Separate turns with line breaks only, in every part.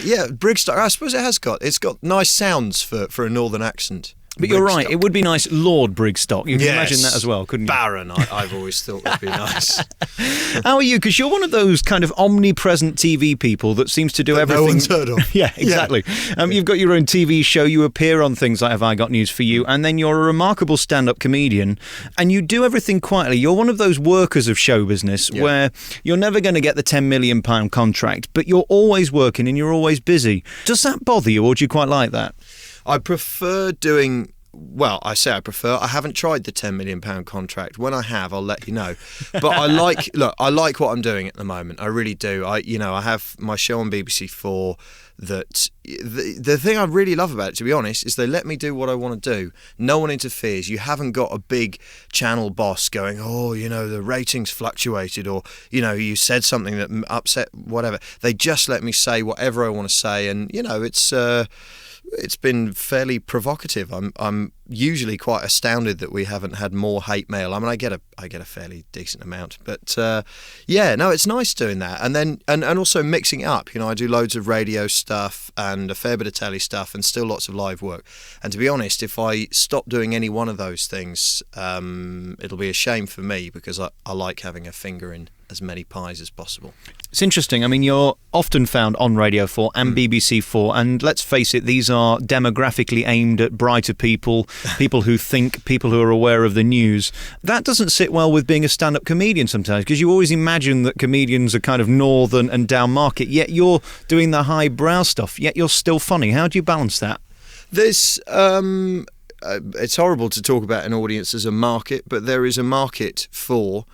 Yeah, Brigstocke, I suppose it's got nice sounds for a northern accent.
But you're right, it would be nice, Lord Brigstocke. You can imagine that as well, couldn't you?
Baron, I've always thought would be nice.
How are you? Because you're one of those kind of omnipresent TV people that seems to do everything.
No one's heard of.
Yeah, exactly. Yeah. You've got your own TV show, you appear on things like Have I Got News For You, and then you're a remarkable stand-up comedian, and you do everything quietly. You're one of those workers of show business where you're never going to get the £10 million contract, but you're always working and you're always busy. Does that bother you, or do you quite like that?
I prefer doing... Well, I say I prefer. I haven't tried the £10 million contract. When I have, I'll let you know. But I like what I'm doing at the moment. I really do. I have my show on BBC 4 that the thing I really love about it, to be honest, is they let me do what I want to do. No one interferes. You haven't got a big channel boss going, the ratings fluctuated, or, you said something that upset whatever. They just let me say whatever I want to say, and, it's been fairly provocative. I'm usually quite astounded that we haven't had more hate mail. I mean, I get a fairly decent amount, but it's nice doing that. And then and also mixing it up. I do loads of radio stuff and a fair bit of telly stuff, and still lots of live work. And to be honest, if I stop doing any one of those things, it'll be a shame for me, because I like having a finger in as many pies as possible.
It's interesting. I mean, you're often found on Radio 4 and BBC 4, and let's face it, these are demographically aimed at brighter people, people who think, people who are aware of the news. That doesn't sit well with being a stand-up comedian sometimes, because you always imagine that comedians are kind of northern and down market, yet you're doing the highbrow stuff, yet you're still funny. How do you balance that?
There's... it's horrible to talk about an audience as a market, but there is a market for...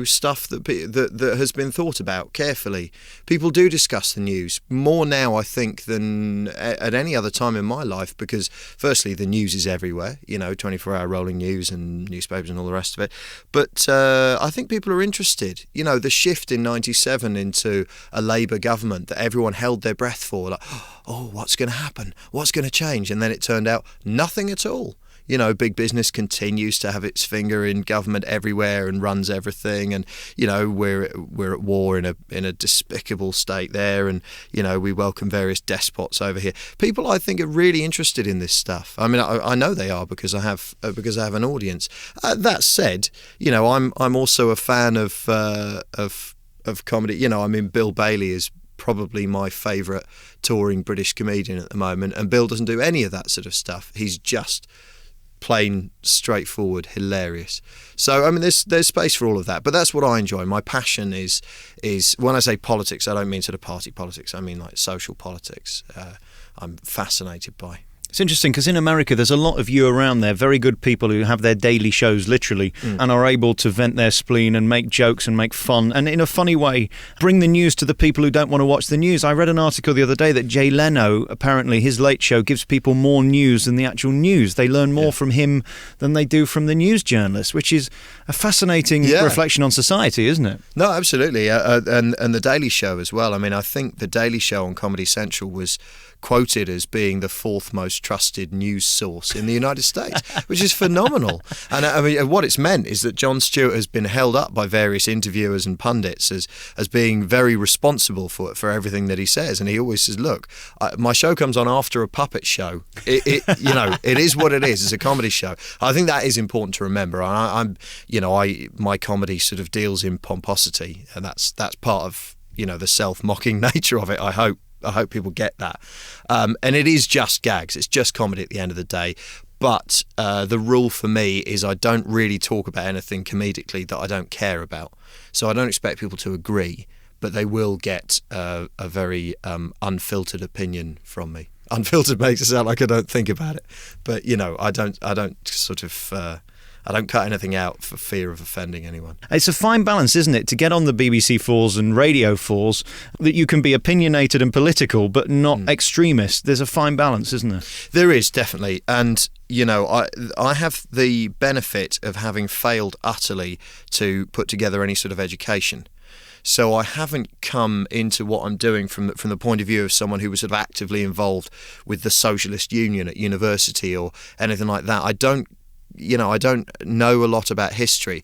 stuff that has been thought about carefully. People do discuss the news more now, I think, than at any other time in my life, because firstly, the news is everywhere, 24-hour rolling news and newspapers and all the rest of it. But I think people are interested. The shift in 97 into a Labour government that everyone held their breath for, like, what's going to happen? What's going to change? And then it turned out nothing at all. Big business continues to have its finger in government everywhere and runs everything, and we're at war in a despicable state there, and we welcome various despots over here. People, I think, are really interested in this stuff. I mean, I know they are, because I have an audience. That said, I'm also a fan of comedy. I mean, Bill Bailey is probably my favourite touring British comedian at the moment, and Bill doesn't do any of that sort of stuff. He's just plain, straightforward, hilarious. So, I mean, there's space for all of that, but that's what I enjoy. My passion is when I say politics, I don't mean sort of party politics. I mean like social politics. I'm fascinated by.
It's interesting because in America there's a lot of you around there, very good people who have their daily shows literally and are able to vent their spleen and make jokes and make fun and in a funny way bring the news to the people who don't want to watch the news. I read an article the other day that Jay Leno, apparently his late show gives people more news than the actual news. They learn more from him than they do from the news journalists, which is a fascinating reflection on society, isn't it?
No, absolutely. And the Daily Show as well. I mean, I think the Daily Show on Comedy Central was quoted as being the fourth most trusted news source in the United States, which is phenomenal. And I mean, what it's meant is that Jon Stewart has been held up by various interviewers and pundits as being very responsible for everything that he says. And he always says, look, my show comes on after a puppet show. It is what it is. It's a comedy show. I think that is important to remember. My comedy sort of deals in pomposity, and that's part of, the self-mocking nature of it, I hope. I hope people get that. And it is just gags. It's just comedy at the end of the day. But the rule for me is I don't really talk about anything comedically that I don't care about. So I don't expect people to agree, but they will get a very unfiltered opinion from me. Unfiltered makes it sound like I don't think about it. But, I don't sort of... I don't cut anything out for fear of offending anyone.
It's a fine balance, isn't it, to get on the BBC 4s and Radio 4s, that you can be opinionated and political, but not extremist. There's a fine balance, isn't there?
There is, definitely. And, I have the benefit of having failed utterly to put together any sort of education. So I haven't come into what I'm doing from the point of view of someone who was sort of actively involved with the Socialist Union at university or anything like that. I don't I don't know a lot about history.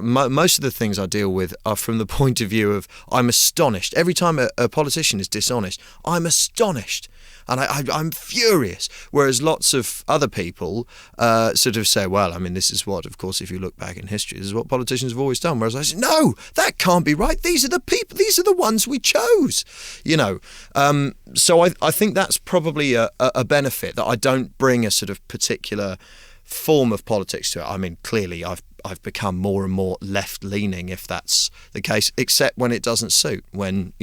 Most of the things I deal with are from the point of view of I'm astonished. Every time a politician is dishonest, I'm astonished. And I'm furious. Whereas lots of other people sort of say, well, I mean, this is what, of course, if you look back in history, this is what politicians have always done. Whereas I say, no, that can't be right. These are the people. These are the ones we chose. So I think that's probably a benefit, that I don't bring a sort of particular form of politics to it. I mean, clearly I've become more and more left-leaning, if that's the case, except when it doesn't suit. When,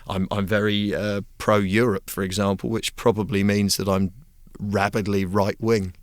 I'm very pro-Europe, for example, which probably means that I'm rabidly right-wing,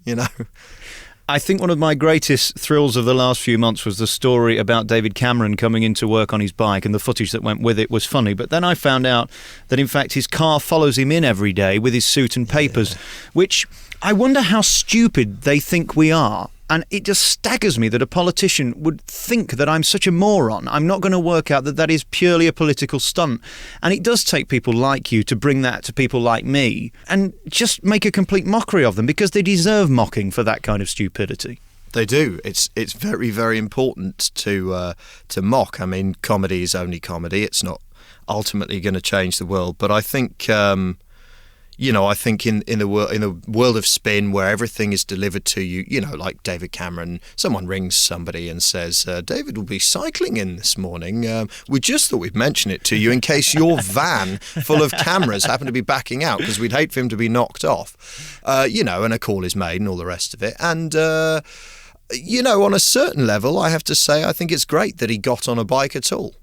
I think one of my greatest thrills of the last few months was the story about David Cameron coming into work on his bike, and the footage that went with it was funny. But then I found out that, in fact, his car follows him in every day with his suit and papers, which I wonder how stupid they think we are. And it just staggers me that a politician would think that I'm such a moron. I'm not going to work out that is purely a political stunt. And it does take people like you to bring that to people like me and just make a complete mockery of them, because they deserve mocking for that kind of stupidity.
They do. It's very, very important to mock. I mean, comedy is only comedy. It's not ultimately going to change the world. But I think... I think in the world of spin, where everything is delivered to you, like David Cameron, someone rings somebody and says, David will be cycling in this morning. We just thought we'd mention it to you in case your van full of cameras happened to be backing out, because we'd hate for him to be knocked off. And a call is made and all the rest of it. And, on a certain level, I have to say, I think it's great that he got on a bike at all,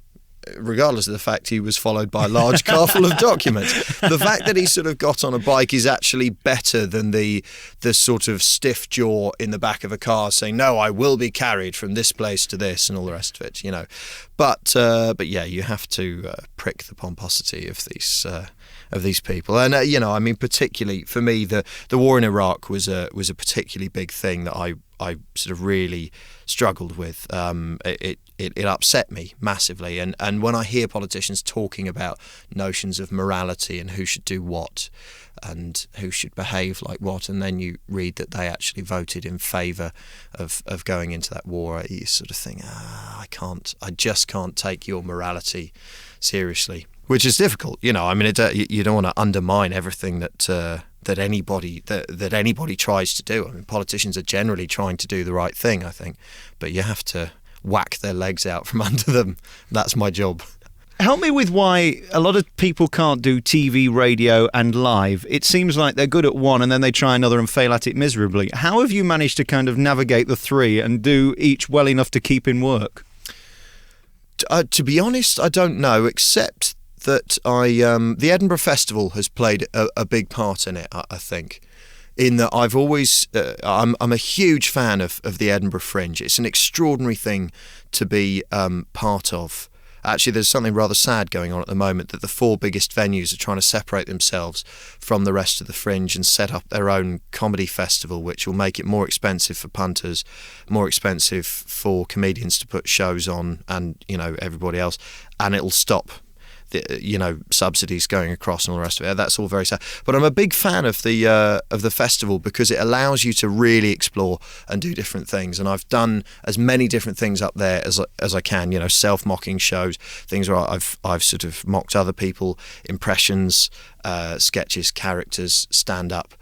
regardless of the fact he was followed by a large car full of documents. The fact that he sort of got on a bike is actually better than the sort of stiff jaw in the back of a car saying, no, I will be carried from this place to this and all the rest of it, But yeah, you have to prick the pomposity of these people. And, I mean, particularly for me, the war in Iraq was a particularly big thing that I sort of really struggled with. It upset me massively. And when I hear politicians talking about notions of morality and who should do what and who should behave like what, and then you read that they actually voted in favour of going into that war, you sort of think, I just can't take your morality seriously, which is difficult. I mean, you don't want to undermine everything that anybody tries to do. I mean, politicians are generally trying to do the right thing, I think, but you have to whack their legs out from under them. That's my job.
Help me with why a lot of people can't do TV, radio and live. It seems like they're good at one and then they try another and fail at it miserably. How have you managed to kind of navigate the three and do each well enough to keep in work?
To be honest, I don't know, except that the Edinburgh Festival has played a big part in it, I think. In that I've always, I'm a huge fan of the Edinburgh Fringe. It's an extraordinary thing to be part of. Actually, there's something rather sad going on at the moment, that the four biggest venues are trying to separate themselves from the rest of the Fringe and set up their own comedy festival, which will make it more expensive for punters, more expensive for comedians to put shows on, and everybody else, and it'll stop subsidies going across and all the rest of it. That's all very sad. But I'm a big fan of the festival because it allows you to really explore and do different things. And I've done as many different things up there as I can. Self-mocking shows, things where I've sort of mocked other people, impressions, sketches, characters, stand-up.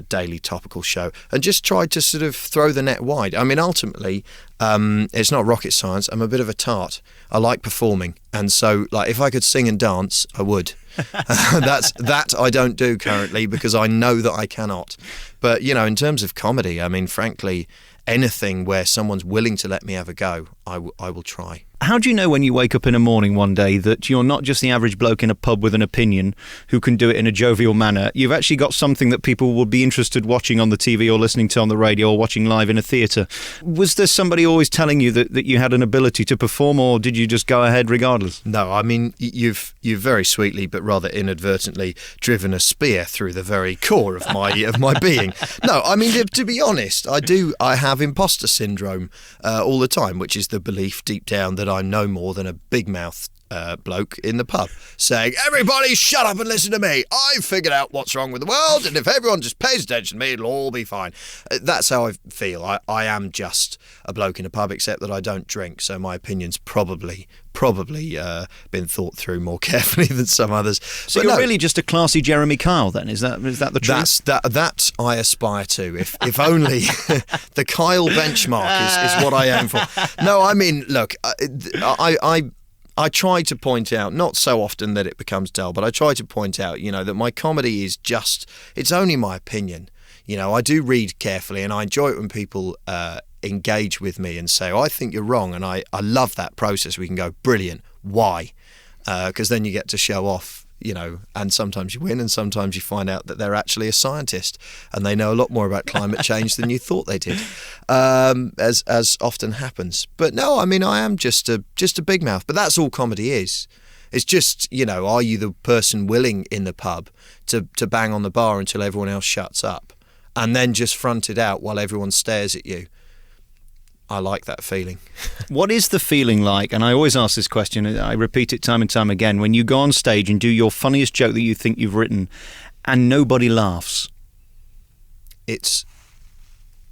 Daily topical show, and just tried to sort of throw the net wide. I mean, ultimately, it's not rocket science. I'm a bit of a tart. I like performing, and so if I could sing and dance, I would. That I don't do currently because I know that I cannot. But in terms of comedy, I mean, frankly, anything where someone's willing to let me have a go, I will try.
How do you know when you wake up in a morning one day that you're not just the average bloke in a pub with an opinion who can do it in a jovial manner? You've actually got something that people will be interested watching on the TV or listening to on the radio or watching live in a theatre. Was there somebody always telling you that you had an ability to perform, or did you just go ahead regardless?
No, I mean, you've very sweetly but rather inadvertently driven a spear through the very core of my being. No, I mean, to be honest, I have imposter syndrome all the time, which is the belief deep down that I'm no more than a big-mouthed bloke in the pub saying, everybody shut up and listen to me. I've figured out what's wrong with the world, and if everyone just pays attention to me, it'll all be fine. That's how I feel. I am just a bloke in a pub, except that I don't drink, so my opinion's probably been thought through more carefully than some others.
So you're really just a classy Jeremy Kyle then? Is that the truth?
That I aspire to. If only the Kyle benchmark is what I aim for. No, I mean, look, I try to point out, not so often that it becomes dull, but I try to point out, that my comedy is it's only my opinion. I do read carefully, and I enjoy it when people engage with me and say, I think you're wrong, and I love that process. We can go, brilliant, why? Because then you get to show off, and sometimes you win, and sometimes you find out that they're actually a scientist and they know a lot more about climate change than you thought they did, as often happens. But no, I mean, I am just a big mouth, but that's all comedy is. It's just, are you the person willing in the pub to bang on the bar until everyone else shuts up and then just front it out while everyone stares at you? I like that feeling.
What is the feeling like? And I always ask this question, I repeat it time and time again, when you go on stage and do your funniest joke that you think you've written and nobody laughs.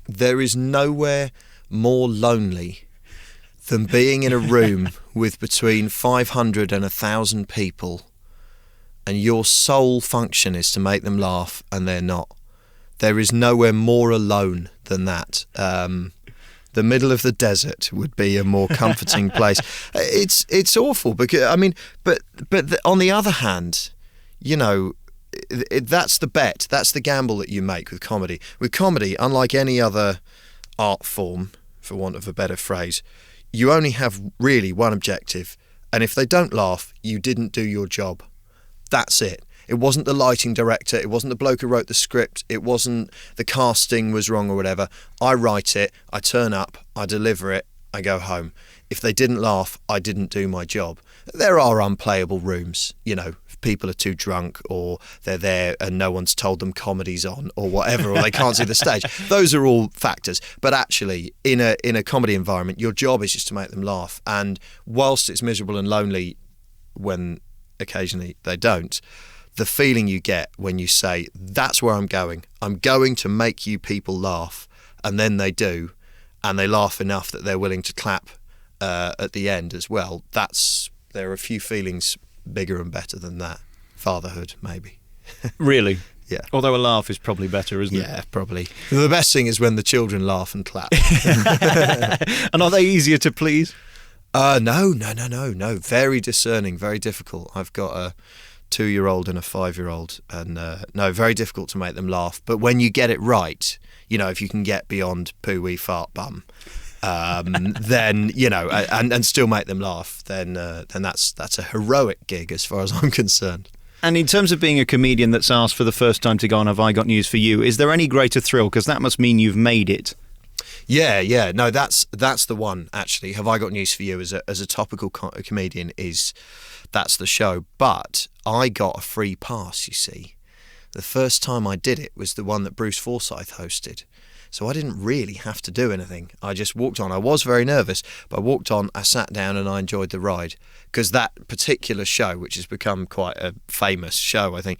There is nowhere more lonely than being in a room with between 500 and 1,000 people and your sole function is to make them laugh and they're not. There is nowhere more alone than that. The middle of the desert would be a more comforting place. It's awful because but on the other hand, that's the bet. That's the gamble that you make with comedy. With comedy, unlike any other art form, for want of a better phrase, you only have really one objective, and if they don't laugh, you didn't do your job. That's it. It wasn't the lighting director, it wasn't the bloke who wrote the script, it wasn't the casting was wrong or whatever. I write it, I turn up, I deliver it, I go home. If they didn't laugh, I didn't do my job. There are unplayable rooms, if people are too drunk or they're there and no one's told them comedy's on or whatever, or they can't see the stage. Those are all factors. But actually, in a comedy environment, your job is just to make them laugh. And whilst it's miserable and lonely when occasionally they don't, the feeling you get when you say, that's where I'm going to make you people laugh, and then they do, and they laugh enough that they're willing to clap at the end as well. There are a few feelings bigger and better than that. Fatherhood, maybe.
Really?
Yeah.
Although a laugh is probably better, isn't it?
Yeah, probably. The best thing is when the children laugh and clap.
And are they easier to please?
No. Very discerning, very difficult. I've got a 2-year-old and a 5-year-old, and very difficult to make them laugh. But when you get it right, if you can get beyond poo wee fart bum, then and still make them laugh, then that's a heroic gig as far as I'm concerned.
And in terms of being a comedian that's asked for the first time to go on Have I Got News for You, is there any greater thrill? Because that must mean you've made it.
Yeah. No, that's the one, actually. Have I Got News for You as a topical comedian that's the show. But I got a free pass, you see. The first time I did it was the one that Bruce Forsyth hosted. So I didn't really have to do anything. I just walked on. I was very nervous, but I walked on, I sat down and I enjoyed the ride. Because that particular show, which has become quite a famous show, I think,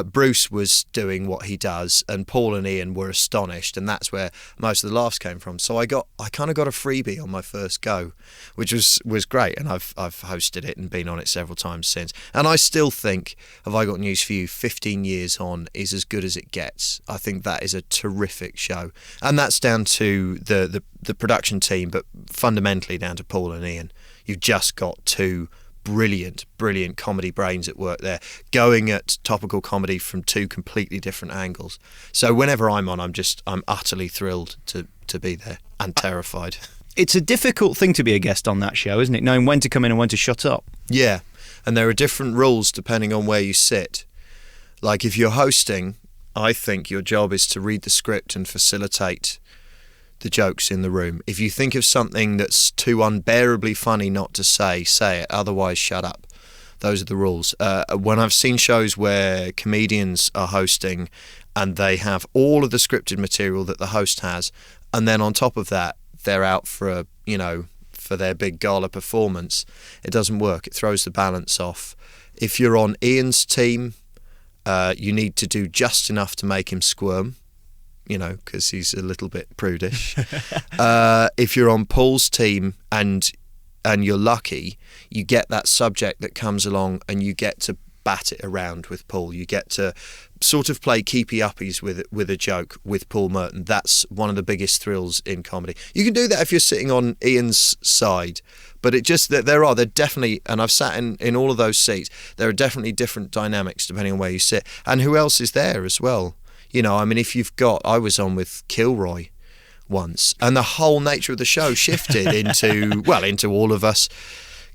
Bruce was doing what he does and Paul and Ian were astonished, and that's where most of the laughs came from. So I kind of got a freebie on my first go, which was great, and I've hosted it and been on it several times since. And I still think Have I Got News for You 15 years on is as good as it gets. I think that is a terrific show. And that's down to the production team, but fundamentally down to Paul and Ian. You've just got two brilliant comedy brains at work there, going at topical comedy from two completely different angles. So whenever I'm on, I'm utterly thrilled to be there and terrified.
It's a difficult thing to be a guest on that show, isn't it? Knowing when to come in and when to shut up.
Yeah, and there are different rules depending on where you sit. Like if you're hosting, I think your job is to read the script and facilitate the jokes in the room. If you think of something that's too unbearably funny not to say it. Otherwise, shut up. Those are the rules. When I've seen shows where comedians are hosting and they have all of the scripted material that the host has, and then on top of that, they're out for a for their big gala performance, it doesn't work. It throws the balance off. If you're on Ian's team, you need to do just enough to make him squirm, because he's a little bit prudish. If you're on Paul's team and you're lucky, you get that subject that comes along and you get to bat it around with Paul. You get to sort of play keepy-uppies with a joke with Paul Merton. That's one of the biggest thrills in comedy. You can do that if you're sitting on Ian's side, but they're definitely, and I've sat in all of those seats, there are definitely different dynamics depending on where you sit and who else is there as well. If you've got, I was on with Kilroy once, and the whole nature of the show shifted into all of us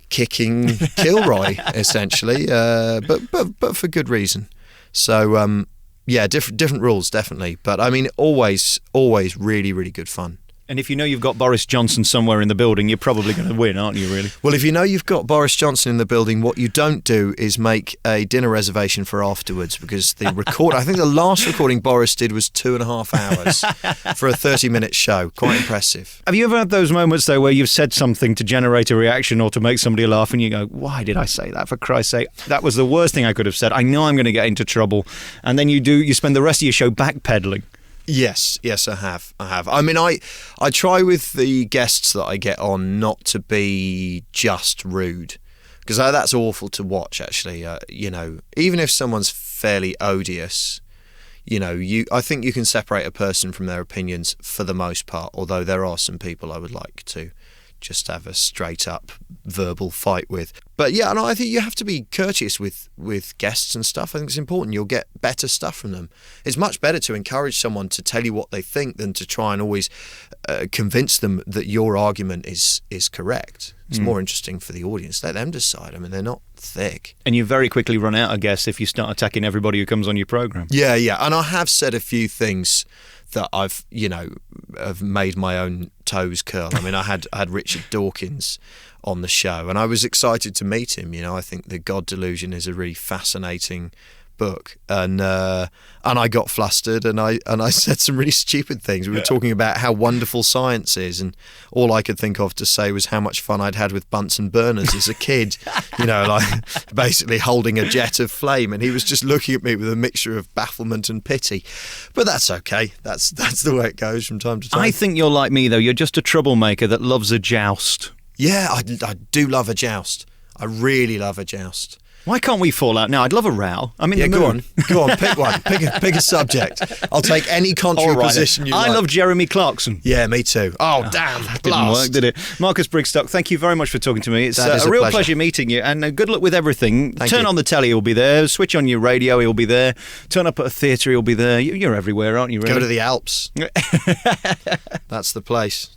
kicking Kilroy essentially, but for good reason. So different rules definitely, but always really, really good fun.
And if you know you've got Boris Johnson somewhere in the building, you're probably going to win, aren't you, really?
Well, if you know you've got Boris Johnson in the building, what you don't do is make a dinner reservation for afterwards, because I think the last recording Boris did was 2.5 hours for a 30-minute show. Quite impressive.
Have you ever had those moments, though, where you've said something to generate a reaction or to make somebody laugh and you go, why did I say that, for Christ's sake? That was the worst thing I could have said. I know I'm going to get into trouble. And then you spend the rest of your show backpedaling.
Yes, I have. I try with the guests that I get on not to be just rude, because that's awful to watch, actually. Even if someone's fairly odious, I think you can separate a person from their opinions for the most part, although there are some people I would like to just have a straight up verbal fight with. But yeah, I think you have to be courteous with guests and stuff. I think it's important. You'll get better stuff from them. It's much better to encourage someone to tell you what they think than to try and always convince them that your argument is correct. It's more interesting for the audience. Let them decide. They're not thick. And
you very quickly run out, I guess, if you start attacking everybody who comes on your programme.
Yeah. And I have said a few things that I've, have made my own toes curl. I had Richard Dawkins on the show, and I was excited to meet him. I think The God Delusion is a really fascinating book, and I got flustered, and I said some really stupid things. We were talking about how wonderful science is, and all I could think of to say was how much fun I'd had with Bunsen burners as a kid, like basically holding a jet of flame, and he was just looking at me with a mixture of bafflement and pity. But that's okay. That's the way it goes from time to time.
I think you're like me, though. You're just a troublemaker that loves a joust.
Yeah, I do love a joust. I really love a joust.
Why can't we fall out now? I'd love a row.
Go on, pick one. Pick a subject. I'll take any contrary position you like.
I love Jeremy Clarkson.
Yeah, me too. Oh, damn.
That didn't work, did it? Marcus Brigstocke, thank you very much for talking to me. It's a real pleasure meeting you, and good luck with everything. Turn on the telly, he'll be there. Switch on your radio, he'll be there. Turn up at a theatre, he'll be there. You're everywhere, aren't you, really?
Go to the Alps. That's the place.